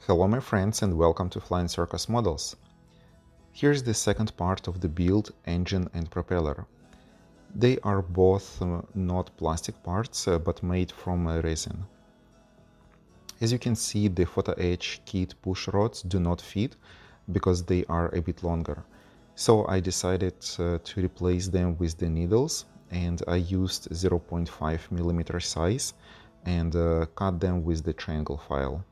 Hello my friends and welcome to Flying Circus Models. Here's the second part of the build, engine and propeller. They are both not plastic parts but made from resin. As you can see, the photo etch kit push rods do not fit because they are a bit longer. So I decided to replace them with the needles, and I used 0.5mm size and cut them with the triangle file.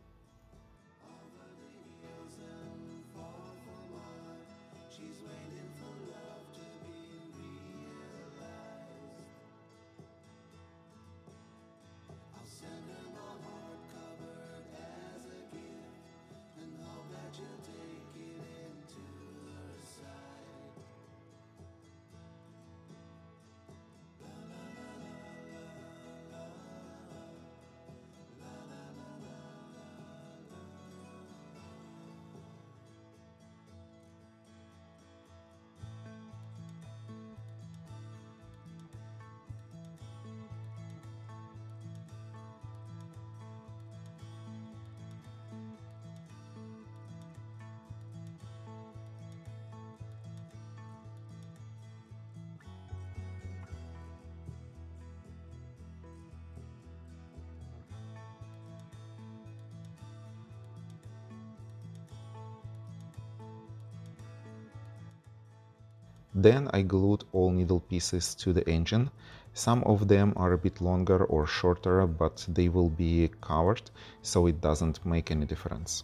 Then I glued all needle pieces to the engine. Some of them are a bit longer or shorter, but they will be covered, so it doesn't make any difference.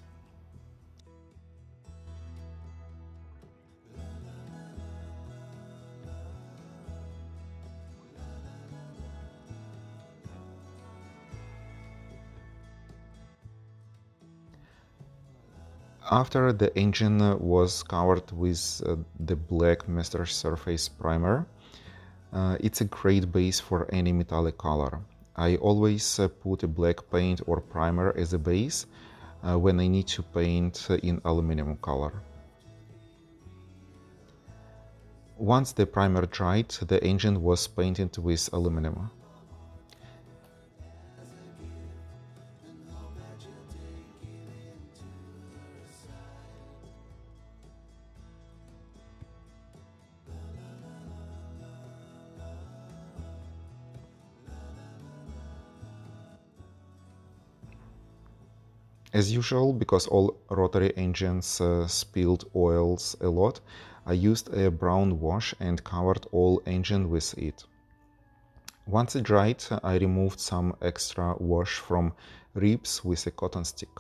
After the engine was covered with the black Mr.Surfacer primer, it's a great base for any metallic color. I always put a black paint or primer as a base when I need to paint in aluminum color. Once the primer dried, the engine was painted with aluminum. As usual, because all rotary engines spilled oils a lot, I used a brown wash and covered all engine with it. Once it dried, I removed some extra wash from ribs with a cotton stick.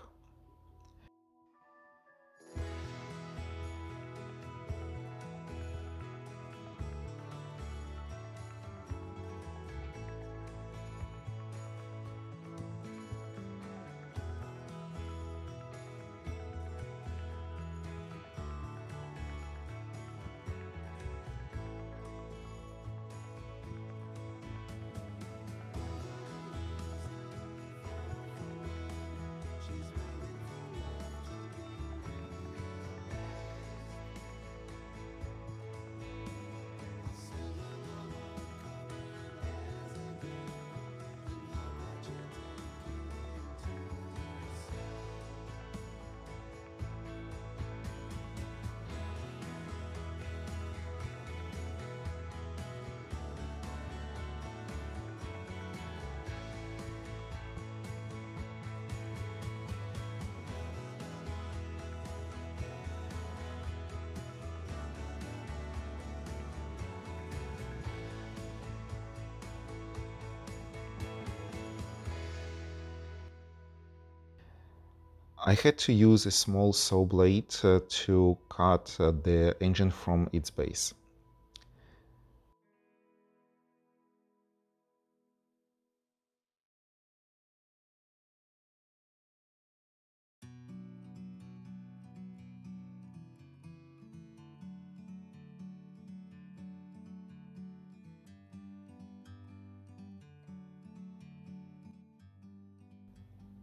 I had to use a small saw blade to cut the engine from its base.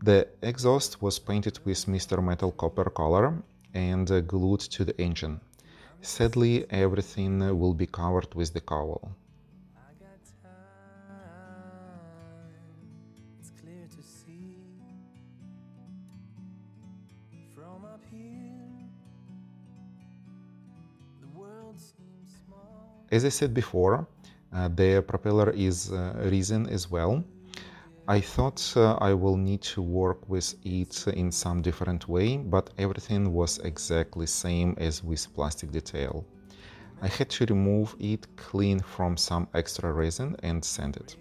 The exhaust was painted with Mr. Metal copper color and glued to the engine. Sadly, everything will be covered with the cowl. As I said before, the propeller is resin as well. I thought I will need to work with it in some different way, but everything was exactly same as with plastic detail. I had to remove it clean from some extra resin and sand it.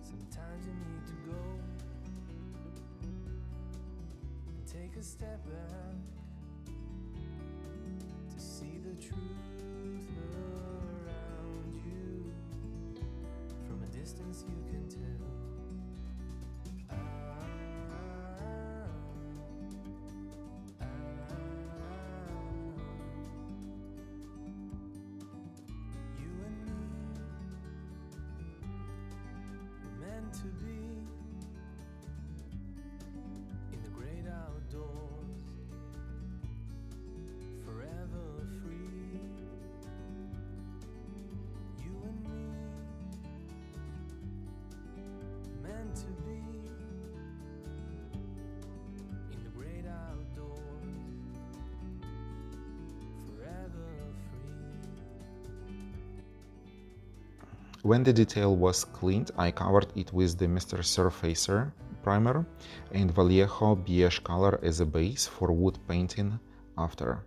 Sometimes you need to go and take a step back to see the truth around you. From a distance you can tell. You and me were meant to be in the great outdoors, forever free. You and me meant to be in the great outdoors, forever free. When the detail was cleaned, I covered it with the Mr.Surfacer primer and Vallejo Biege color as a base for wood painting after.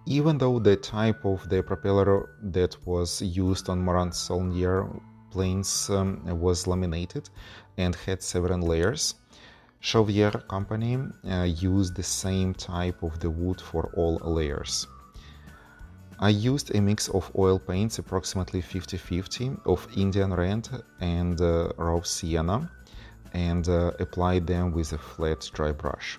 Even though the type of the propeller that was used on Morane Saulnier planes was laminated and had several layers, Saulnier company used the same type of the wood for all layers. I used a mix of oil paints, approximately 50-50, of Indian Red and raw sienna, and applied them with a flat dry brush.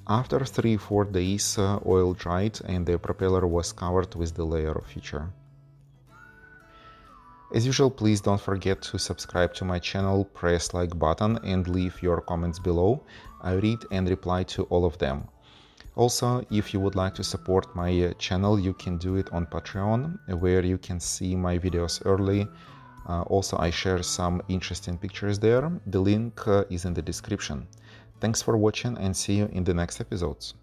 After 3-4 days, oil dried and the propeller was covered with the layer of feature. As usual, please don't forget to subscribe to my channel, press like button and leave your comments below. I read and reply to all of them. Also, if you would like to support my channel, you can do it on Patreon, where you can see my videos early. Also, I share some interesting pictures there. The link is in the description. Thanks for watching and see you in the next episodes.